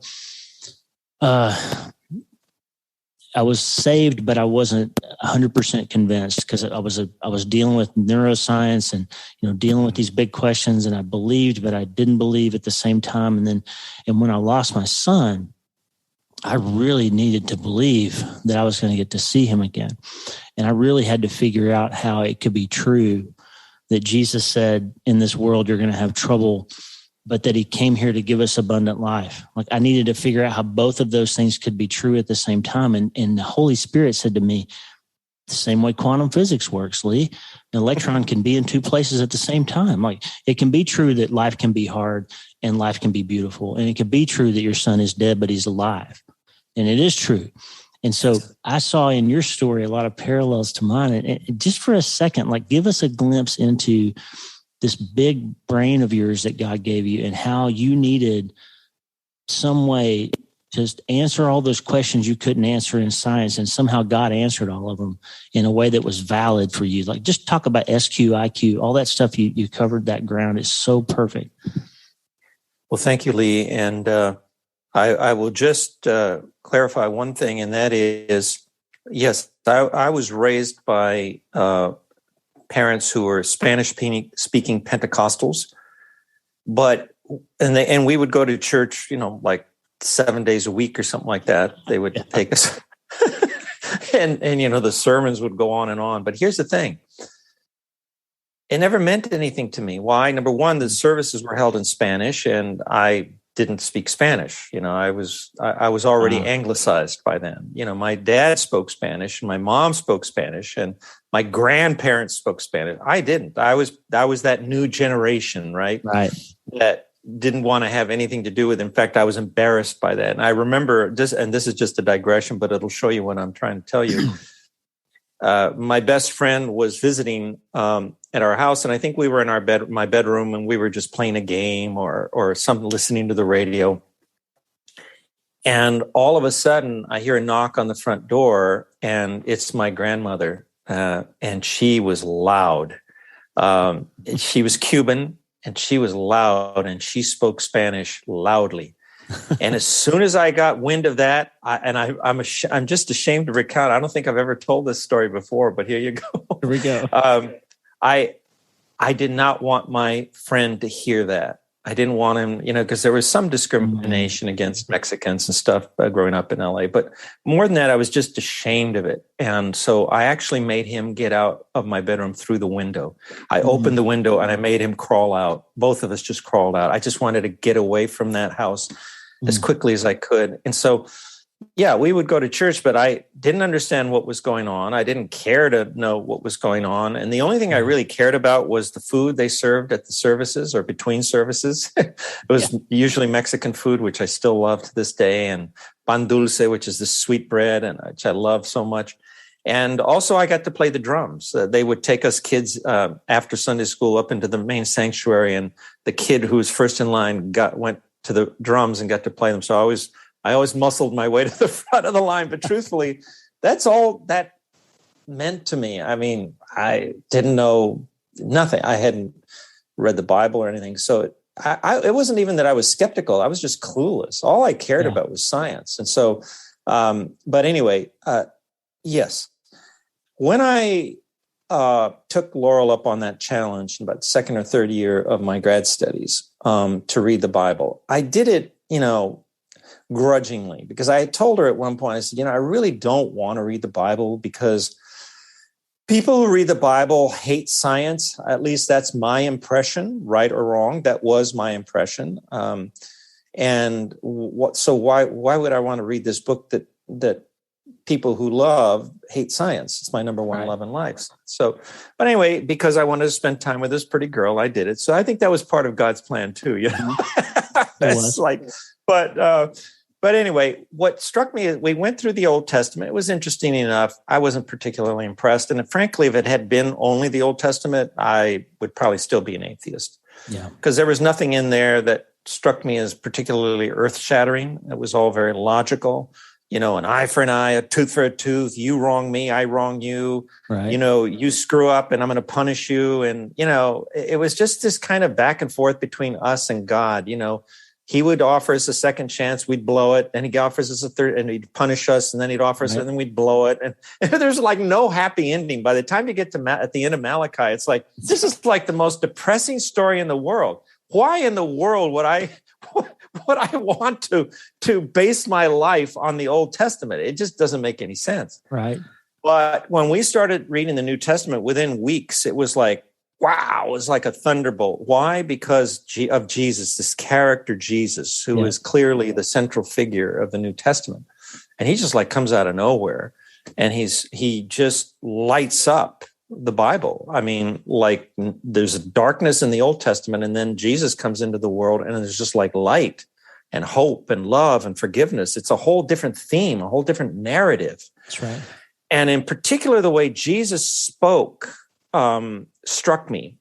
I was saved, but I wasn't 100% convinced, because I was dealing with neuroscience and, dealing with these big questions, and I believed, but I didn't believe at the same time. And when I lost my son, I really needed to believe that I was going to get to see him again. And I really had to figure out how it could be true that Jesus said, in this world, you're going to have trouble, but that he came here to give us abundant life. Like I needed to figure out how both of those things could be true at the same time. And the Holy Spirit said to me, the same way quantum physics works, Lee, an electron can be in two places at the same time. Like it can be true that life can be hard and life can be beautiful. And it can be true that your son is dead, but he's alive. And it is true. And so I saw in your story a lot of parallels to mine. And just for a second, like give us a glimpse into this big brain of yours that God gave you, and how you needed some way to answer all those questions you couldn't answer in science. And somehow God answered all of them in a way that was valid for you. Like just talk about SQ, IQ, all that stuff. You covered that ground. It's so perfect. Well, thank you, Lee. And I will just clarify one thing, and that is, yes, I was raised by parents who were Spanish-speaking Pentecostals, and we would go to church, like 7 days a week or something like that. They would take us, and the sermons would go on and on. But here's the thing: it never meant anything to me. Why? Number one, the services were held in Spanish, and I didn't speak Spanish. I was already anglicized by then. My dad spoke Spanish and my mom spoke Spanish and my grandparents spoke Spanish. I didn't. I was that new generation, right? That didn't want to have anything to do with. In fact, I was embarrassed by that. And I remember and this is just a digression, but it'll show you what I'm trying to tell you. My best friend was visiting at our house, and I think we were in my bedroom, and we were just playing a game or something, listening to the radio. And all of a sudden, I hear a knock on the front door, and it's my grandmother, and she was loud. She was Cuban, and she was loud, and she spoke Spanish loudly. And as soon as I got wind of that, I'm just ashamed to recount. I don't think I've ever told this story before, but here you go. Here we go. I did not want my friend to hear that. I didn't want him, because there was some discrimination against Mexicans and stuff growing up in LA. But more than that, I was just ashamed of it. And so I actually made him get out of my bedroom through the window. I opened the window and I made him crawl out. Both of us just crawled out. I just wanted to get away from that house as quickly as I could. And so, yeah, we would go to church, but I didn't understand what was going on. I didn't care to know what was going on. And the only thing I really cared about was the food they served at the services or between services. It was usually Mexican food, which I still love to this day, and pan dulce, which is the sweet bread, and which I love so much. And also I got to play the drums. They would take us kids after Sunday school up into the main sanctuary, and the kid who was first in line went to the drums and got to play them. So I always muscled my way to the front of the line, but truthfully, that's all that meant to me. I mean, I didn't know nothing. I hadn't read the Bible or anything. So it wasn't even that I was skeptical. I was just clueless. All I cared about was science. And so, but anyway, yes. When I took Laurel up on that challenge in about second or third year of my grad studies to read the Bible, I did it, grudgingly, because I had told her at one point, I said, I really don't want to read the Bible because people who read the Bible hate science. At least that's my impression, right or wrong. That was my impression. So why would I want to read this book that people who love hate science? It's my number one love in life. So, but anyway, because I wanted to spend time with this pretty girl, I did it. So I think that was part of God's plan too. It's like, but anyway, what struck me is we went through the Old Testament. It was interesting enough. I wasn't particularly impressed. And frankly, if it had been only the Old Testament, I would probably still be an atheist. Yeah. Because there was nothing in there that struck me as particularly earth-shattering. It was all very logical. An eye for an eye, a tooth for a tooth. You wrong me, I wrong you. Right. You screw up and I'm going to punish you. And, it was just this kind of back and forth between us and God. He would offer us a second chance, we'd blow it. And he offers us a third, and he'd punish us, and then he'd offer us, and then we'd blow it. And there's like no happy ending. By the time you get to at the end of Malachi, it's like, this is like the most depressing story in the world. Why in the world would I want to base my life on the Old Testament? It just doesn't make any sense. Right. But when we started reading the New Testament, within weeks, it was like, wow, it was like a thunderbolt. Why? Because of Jesus, this character Jesus, who is clearly the central figure of the New Testament. And he just like comes out of nowhere, and he just lights up the Bible. I mean, like there's a darkness in the Old Testament, and then Jesus comes into the world, and there's just like light and hope and love and forgiveness. It's a whole different theme, a whole different narrative. That's right. And in particular, the way Jesus spoke struck me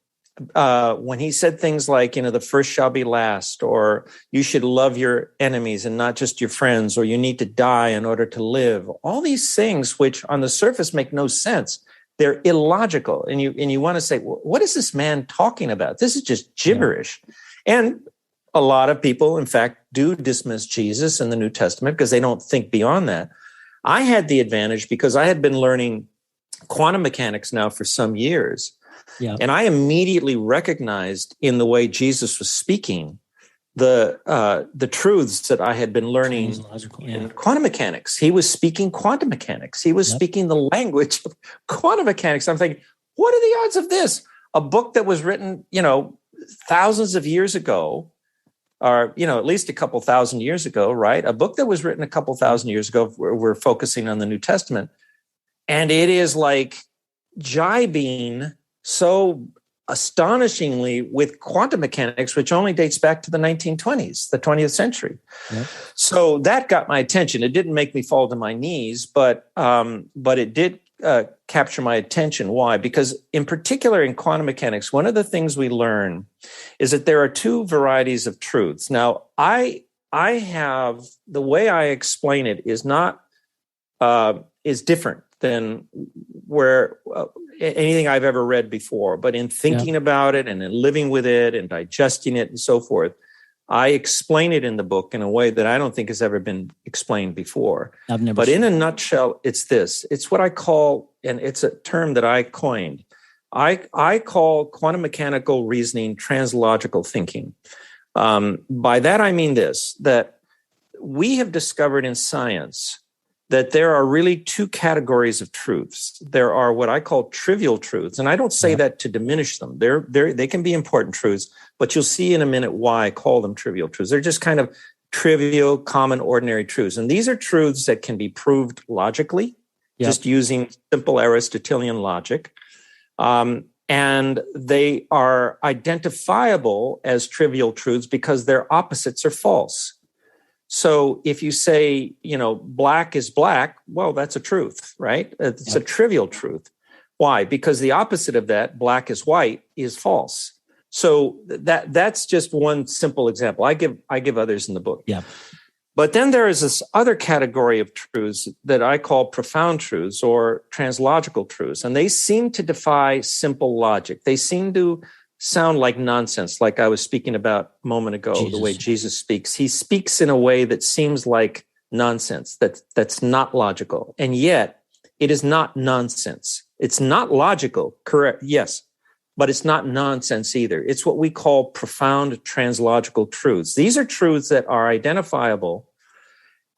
when he said things like, the first shall be last, or you should love your enemies and not just your friends, or you need to die in order to live. All these things, which on the surface make no sense. They're illogical. And you want to say, what is this man talking about? This is just gibberish. Yeah. And a lot of people, in fact, do dismiss Jesus in the New Testament because they don't think beyond that. I had the advantage because I had been learning quantum mechanics now for some years. Yeah. And I immediately recognized in the way Jesus was speaking the truths that I had been learning in quantum mechanics. He was speaking quantum mechanics. He was speaking the language of quantum mechanics. I'm thinking, what are the odds of this? A book that was written, thousands of years ago, or, at least a couple thousand years ago, right? A book that was written a couple thousand years ago, we're focusing on the New Testament. And it is like jibing so astonishingly with quantum mechanics, which only dates back to the 1920s, the 20th century. Yep. So that got my attention. It didn't make me fall to my knees, but it did capture my attention. Why? Because in particular in quantum mechanics, one of the things we learn is that there are two varieties of truths. Now, I have, the way I explain it is not, is different than where anything I've ever read before. But in thinking about it and in living with it and digesting it and so forth, I explain it in the book in a way that I don't think has ever been explained before. But in a nutshell, it's this. It's what I call, and it's a term that I coined, I call quantum mechanical reasoning translogical thinking. By that, I mean this, that we have discovered in science that there are really two categories of truths. There are what I call trivial truths, and I don't say that to diminish them. They can be important truths, but you'll see in a minute why I call them trivial truths. They're just kind of trivial, common, ordinary truths. And these are truths that can be proved logically, just using simple Aristotelian logic. And they are identifiable as trivial truths because their opposites are false. So if you say, black is black, well, that's a truth, right? It's a trivial truth. Why? Because the opposite of that, black is white, is false. So that's just one simple example. I give others in the book. Yeah. But then there is this other category of truths that I call profound truths or translogical truths, and they seem to defy simple logic. They seem to sound like nonsense, like I was speaking about a moment ago, the way Jesus speaks. He speaks in a way that seems like nonsense, that's not logical. And yet, it is not nonsense. It's not logical, correct, yes, but it's not nonsense either. It's what we call profound translogical truths. These are truths that are identifiable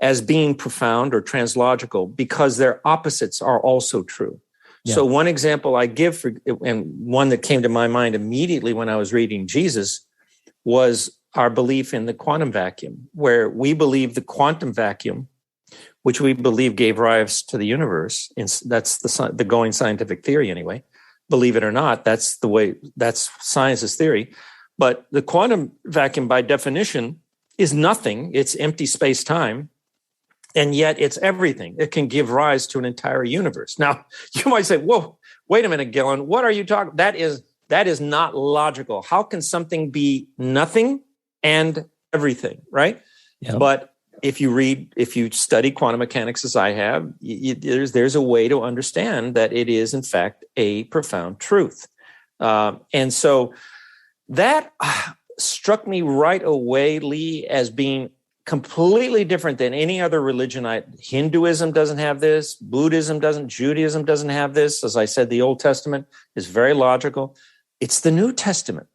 as being profound or translogical because their opposites are also true. Yeah. So one example I give, and one that came to my mind immediately when I was reading Jesus, was our belief in the quantum vacuum, where we believe the quantum vacuum, which we believe gave rise to the universe, and that's the going scientific theory anyway. Believe it or not, that's science's theory. But the quantum vacuum, by definition, is nothing. It's empty space-time. And yet it's everything. It can give rise to an entire universe. Now, you might say, whoa, wait a minute, Guillen, what are you talking? That is not logical. How can something be nothing and everything, right? Yep. But if you study quantum mechanics as I have, there's a way to understand that it is, in fact, a profound truth. And so that struck me right away, Lee, as being completely different than any other religion. Hinduism doesn't have this. Buddhism doesn't. Judaism doesn't have this. As I said, the Old Testament is very logical. It's the New Testament.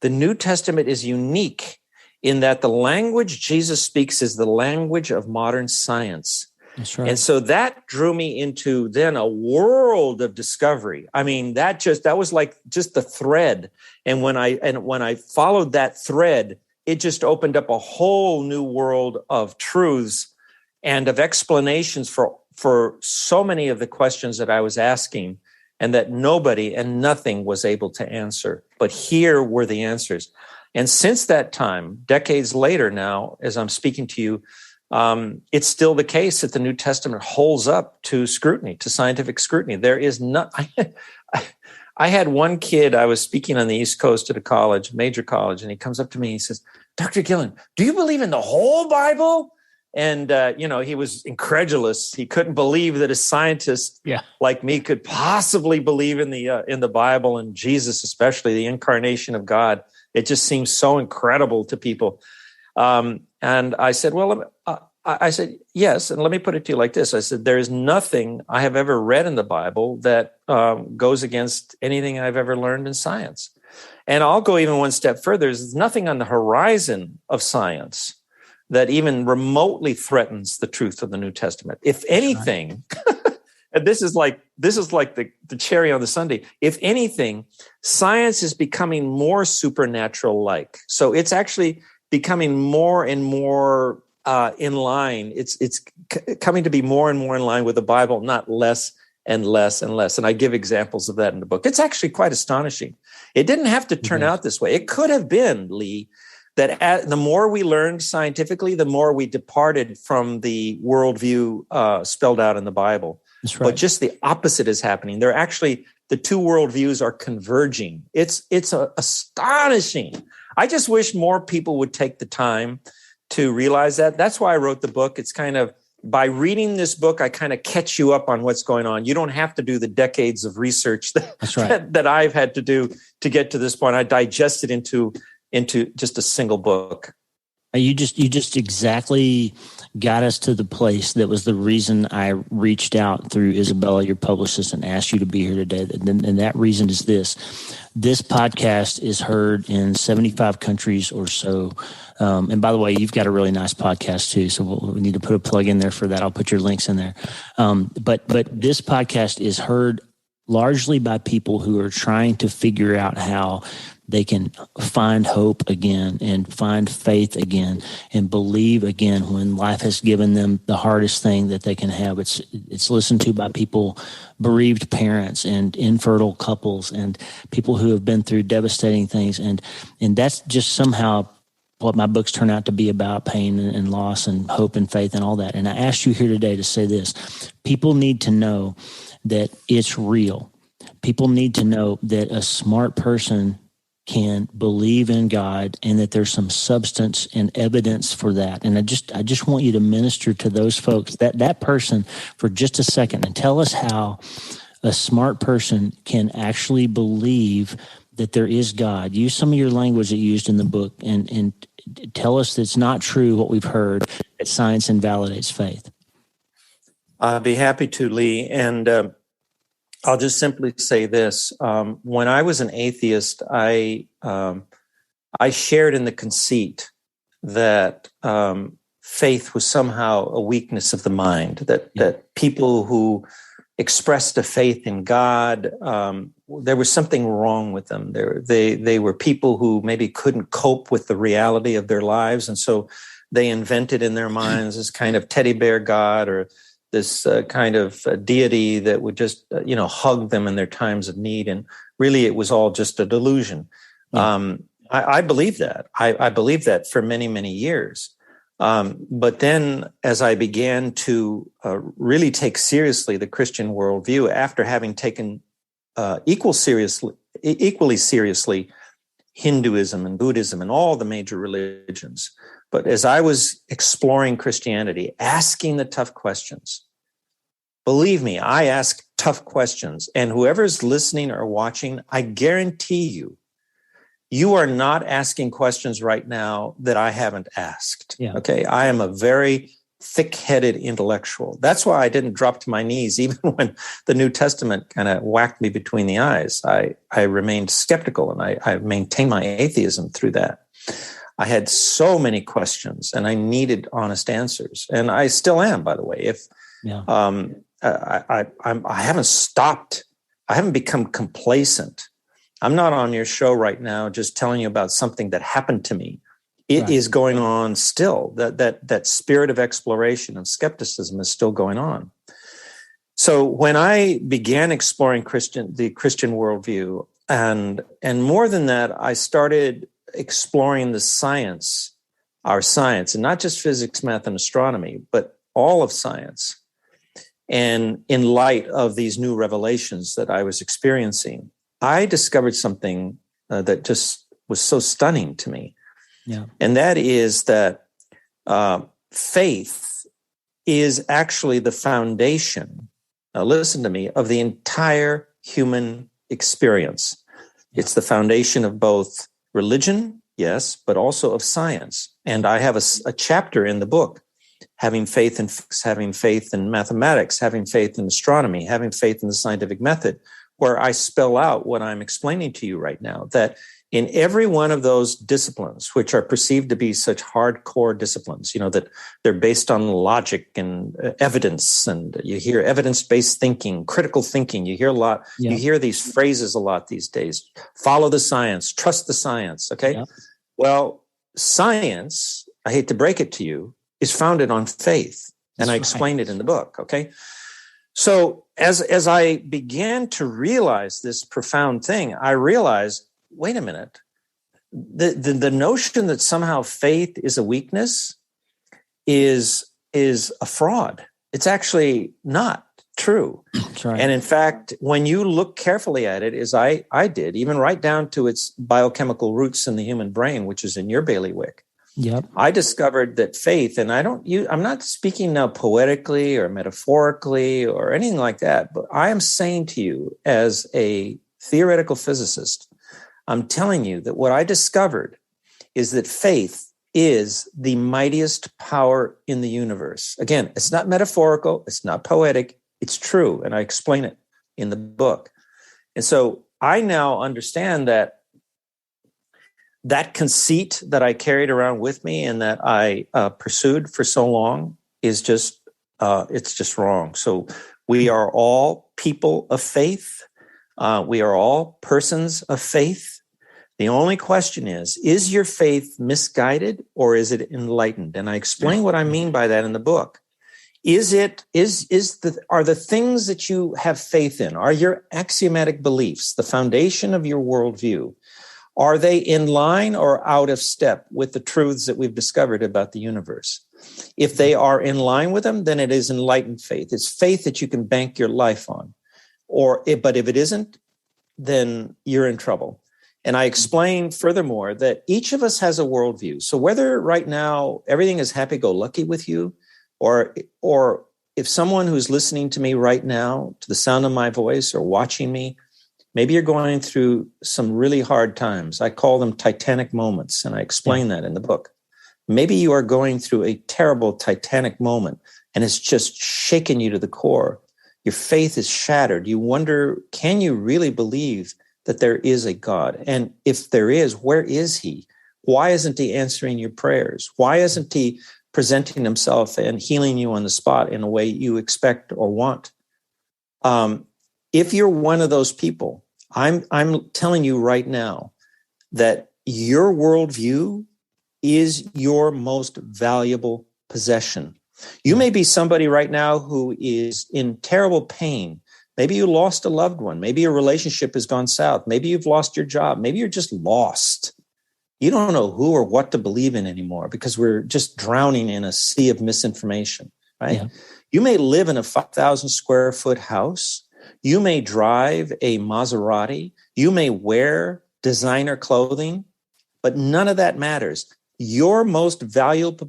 The New Testament is unique in that the language Jesus speaks is the language of modern science. That's right. And so that drew me into then a world of discovery. I mean, that was like just the thread. And when I followed that thread, it just opened up a whole new world of truths and of explanations for so many of the questions that I was asking and that nobody and nothing was able to answer. But here were the answers. And since that time, decades later now, as I'm speaking to you, it's still the case that the New Testament holds up to scrutiny, to scientific scrutiny. There is not... I had one kid, I was speaking on the East Coast at a college, major college, and he comes up to me and he says, Dr. Guillen, do you believe in the whole Bible? And, he was incredulous. He couldn't believe that a scientist like me could possibly believe in the Bible and Jesus, especially the incarnation of God. It just seems so incredible to people. And I said, I said, yes. And let me put it to you like this. I said, there is nothing I have ever read in the Bible that goes against anything I've ever learned in science. And I'll go even one step further. There's nothing on the horizon of science that even remotely threatens the truth of the New Testament. If anything, and this is like the cherry on the sundae. If anything, science is becoming more supernatural-like. So it's actually becoming more and more in line. It's coming to be more and more in line with the Bible, not less and less and less. And I give examples of that in the book. It's actually quite astonishing. It didn't have to turn out this way. It could have been, Lee, that the more we learned scientifically, the more we departed from the worldview spelled out in the Bible. That's right. But just the opposite is happening. They're actually, the two worldviews are converging. It's astonishing. I just wish more people would take the time to realize that. That's why I wrote the book. It's kind of, by reading this book, I kind of catch you up on what's going on. You don't have to do the decades of research that I've had to do to get to this point. I digest it into just a single book. You just exactly got us to the place that was the reason I reached out through Isabella, your publicist, and asked you to be here today. And that reason is this. This podcast is heard in 75 countries or so. And by the way, you've got a really nice podcast too, so we need to put a plug in there for that. I'll put your links in there. But this podcast is heard largely by people who are trying to figure out how they can find hope again and find faith again and believe again when life has given them the hardest thing that they can have. It's listened to by people, bereaved parents and infertile couples and people who have been through devastating things. And that's just somehow what my books turn out to be about: pain and loss and hope and faith and all that. And I asked you here today to say this. People need to know that it's real. People need to know that a smart person can believe in God and that there's some substance and evidence for that. And I just want you to minister to those folks, that person, for just a second, and tell us how a smart person can actually believe that there is God. Use some of your language that you used in the book and tell us that it's not true what we've heard, that science invalidates faith. I'd be happy to, Lee. And I'll just simply say this. When I was an atheist, I shared in the conceit that faith was somehow a weakness of the mind, that people who expressed a faith in God, there was something wrong with them. They were people who maybe couldn't cope with the reality of their lives, and so they invented in their minds this kind of teddy bear God or this kind of deity that would just, hug them in their times of need. And really, it was all just a delusion. Yeah. I believe that. I believed that for many, many years. But then as I began to really take seriously the Christian worldview, after having taken equally seriously Hinduism and Buddhism and all the major religions, but as I was exploring Christianity, asking the tough questions, believe me, I ask tough questions. And whoever's listening or watching, I guarantee you are not asking questions right now that I haven't asked. Yeah. Okay. I am a very thick-headed intellectual. That's why I didn't drop to my knees, even when the New Testament kind of whacked me between the eyes. I remained skeptical, and I maintained my atheism through that. I had so many questions, and I needed honest answers, and I still am. By the way, I haven't stopped. I haven't become complacent. I'm not on your show right now just telling you about something that happened to me. It is going on still. That spirit of exploration and skepticism is still going on. So when I began exploring the Christian worldview, and more than that, I started exploring our science, and not just physics, math, and astronomy, but all of science. And in light of these new revelations that I was experiencing, I discovered something that just was so stunning to me. Yeah. And that is that faith is actually the foundation, now listen to me, of the entire human experience. Yeah. It's the foundation of both religion, yes, but also of science. And I have a chapter in the book, having faith in physics, having faith in mathematics, having faith in astronomy, having faith in the scientific method, where I spell out what I'm explaining to you right now, that in every one of those disciplines, which are perceived to be such hardcore disciplines, that they're based on logic and evidence, and you hear evidence-based thinking, critical thinking, you hear a lot, You hear these phrases a lot these days, follow the science, trust the science, okay? Yeah. Well, science, I hate to break it to you, is founded on faith, and I explained it in the book, okay? So as I began to realize this profound thing, I realized, wait a minute, the notion that somehow faith is a weakness is a fraud. It's actually not true. Right. And in fact, when you look carefully at it, as I did, even right down to its biochemical roots in the human brain, which is in your bailiwick, yep, I discovered that faith, and I'm not speaking now poetically or metaphorically or anything like that, but I am saying to you as a theoretical physicist, I'm telling you that what I discovered is that faith is the mightiest power in the universe. Again, it's not metaphorical. It's not poetic. It's true. And I explain it in the book. And so I now understand that conceit that I carried around with me and that I pursued for so long is just, it's just wrong. So we are all people of faith. We are all persons of faith. The only question is your faith misguided or is it enlightened? And I explain what I mean by that in the book. Are the things that you have faith in, are your axiomatic beliefs, the foundation of your worldview, are they in line or out of step with the truths that we've discovered about the universe? If they are in line with them, then it is enlightened faith. It's faith that you can bank your life on. But if it isn't, then you're in trouble. And I explain furthermore that each of us has a worldview. So whether right now everything is happy-go-lucky with you, or if someone who's listening to me right now, to the sound of my voice, or watching me, maybe you're going through some really hard times. I call them titanic moments, and I explain that in the book. Maybe you are going through a terrible titanic moment, and it's just shaken you to the core. Your faith is shattered. You wonder, can you really believe that there is a God? And if there is, where is he? Why isn't he answering your prayers? Why isn't he presenting himself and healing you on the spot in a way you expect or want? If you're one of those people, I'm telling you right now that your worldview is your most valuable possession. You may be somebody right now who is in terrible pain. Maybe you lost a loved one. Maybe your relationship has gone south. Maybe you've lost your job. Maybe you're just lost. You don't know who or what to believe in anymore because we're just drowning in a sea of misinformation, right? Yeah. You may live in a 5,000 square foot house. You may drive a Maserati. You may wear designer clothing, but none of that matters. Your most valuable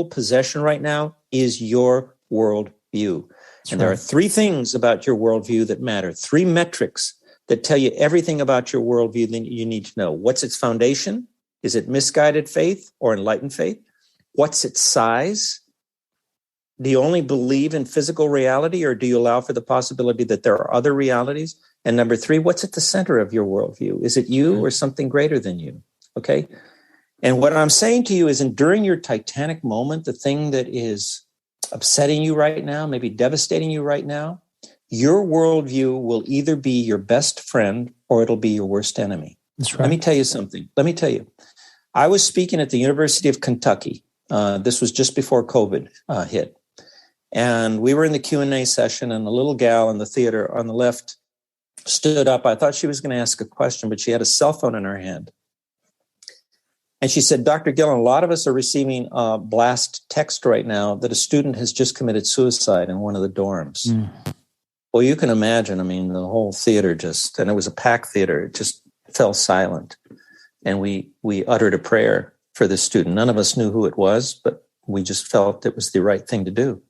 possession right now is your worldview. And there are three things about your worldview that matter, three metrics that tell you everything about your worldview that you need to know. What's its foundation? Is it misguided faith or enlightened faith? What's its size? Do you only believe in physical reality, or do you allow for the possibility that there are other realities? And number three, what's at the center of your worldview? Is it you or something greater than you? Okay. And what I'm saying to you is, during your titanic moment, the thing that is upsetting you right now, maybe devastating you right now, your worldview will either be your best friend or it'll be your worst enemy. That's right. Let me tell you something. I was speaking at the University of Kentucky. This was just before COVID hit. And we were in the Q&A session, and a little gal in the theater on the left stood up. I thought she was going to ask a question, but she had a cell phone in her hand. And she said, Dr. Guillen, a lot of us are receiving a blast text right now that a student has just committed suicide in one of the dorms. Mm. Well, you can imagine, the whole theater and it was a packed theater, it just fell silent. And we uttered a prayer for this student. None of us knew who it was, but we just felt it was the right thing to do.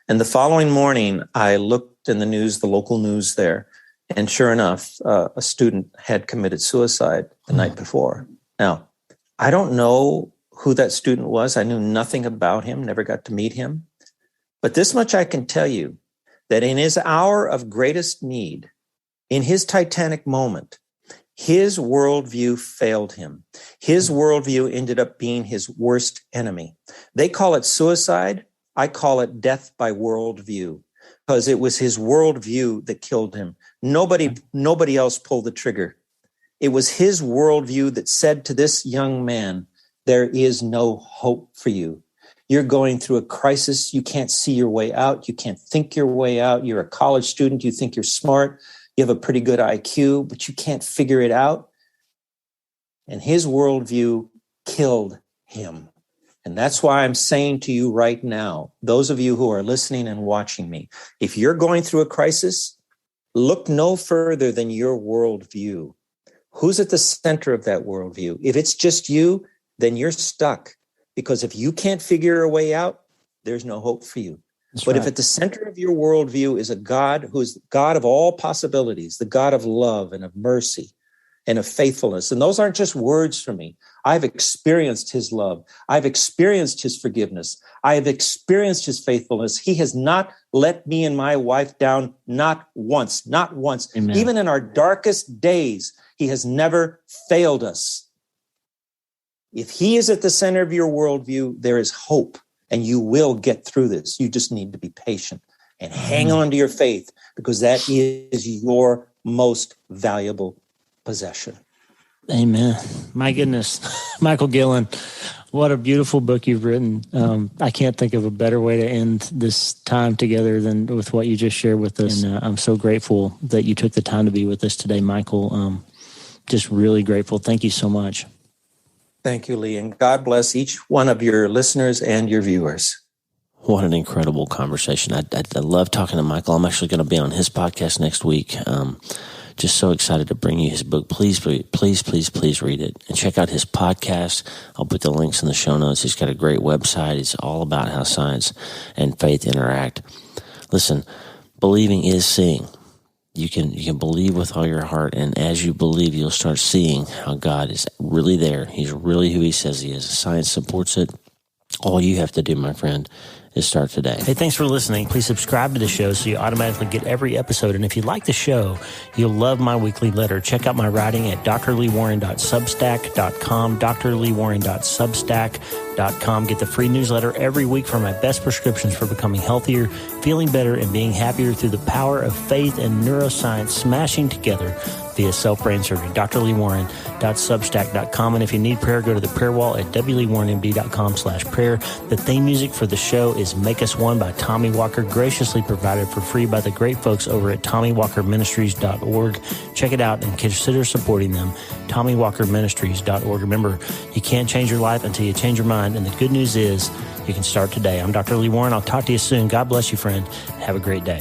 And the following morning, I looked in the news, the local news there, and sure enough, a student had committed suicide the night before. Now, I don't know who that student was. I knew nothing about him, never got to meet him. But this much I can tell you, that in his hour of greatest need, in his titanic moment, his worldview failed him. His worldview ended up being his worst enemy. They call it suicide. I call it death by worldview, because it was his worldview that killed him. Nobody else pulled the trigger. It was his worldview that said to this young man, there is no hope for you. You're going through a crisis. You can't see your way out. You can't think your way out. You're a college student. You think you're smart. You have a pretty good IQ, but you can't figure it out. And his worldview killed him. And that's why I'm saying to you right now, those of you who are listening and watching me, if you're going through a crisis, look no further than your worldview. Who's at the center of that worldview? If it's just you, then you're stuck. Because if you can't figure a way out, there's no hope for you. But if at the center of your worldview is a God who is God of all possibilities, the God of love and of mercy, and of faithfulness. And those aren't just words from me. I've experienced his love. I've experienced his forgiveness. I have experienced his faithfulness. He has not let me and my wife down, not once, not once. Amen. Even in our darkest days, he has never failed us. If he is at the center of your worldview, there is hope, and you will get through this. You just need to be patient and hang on to your faith, because that is your most valuable possession. Amen. My goodness. Michael Guillen, what a beautiful book you've written. I can't think of a better way to end this time together than with what you just shared with us. And I'm so grateful that you took the time to be with us today, Michael. Just really grateful. Thank you so much. Thank you, Lee. And God bless each one of your listeners and your viewers. What an incredible conversation. I love talking to Michael. I'm actually going to be on his podcast next week. Just so excited to bring you his book. Please, please, please, please read it and check out his podcast. I'll put the links in the show notes. He's got a great website. It's all about how science and faith interact. Listen, believing is seeing. You can believe with all your heart, and as you believe, you'll start seeing how God is really there. He's really who he says he is. Science supports it. All you have to do, my friend, is start today. Hey, thanks for listening. Please subscribe to the show so you automatically get every episode. And if you like the show, you'll love my weekly letter. Check out my writing at drleewarren.substack.com, drleewarren.substack.com. Get the free newsletter every week for my best prescriptions for becoming healthier, feeling better, and being happier through the power of faith and neuroscience smashing together via self-brain surgery. drleewarren.substack.com. And if you need prayer, go to the prayer wall at wleewarrenmd.com/prayer. The theme music for the show is Make Us One by Tommy Walker, graciously provided for free by the great folks over at TommyWalkerMinistries.org. Check it out and consider supporting them. TommyWalkerMinistries.org. Remember, you can't change your life until you change your mind. And the good news is you can start today. I'm Dr. Lee Warren. I'll talk to you soon. God bless you, friend. Have a great day.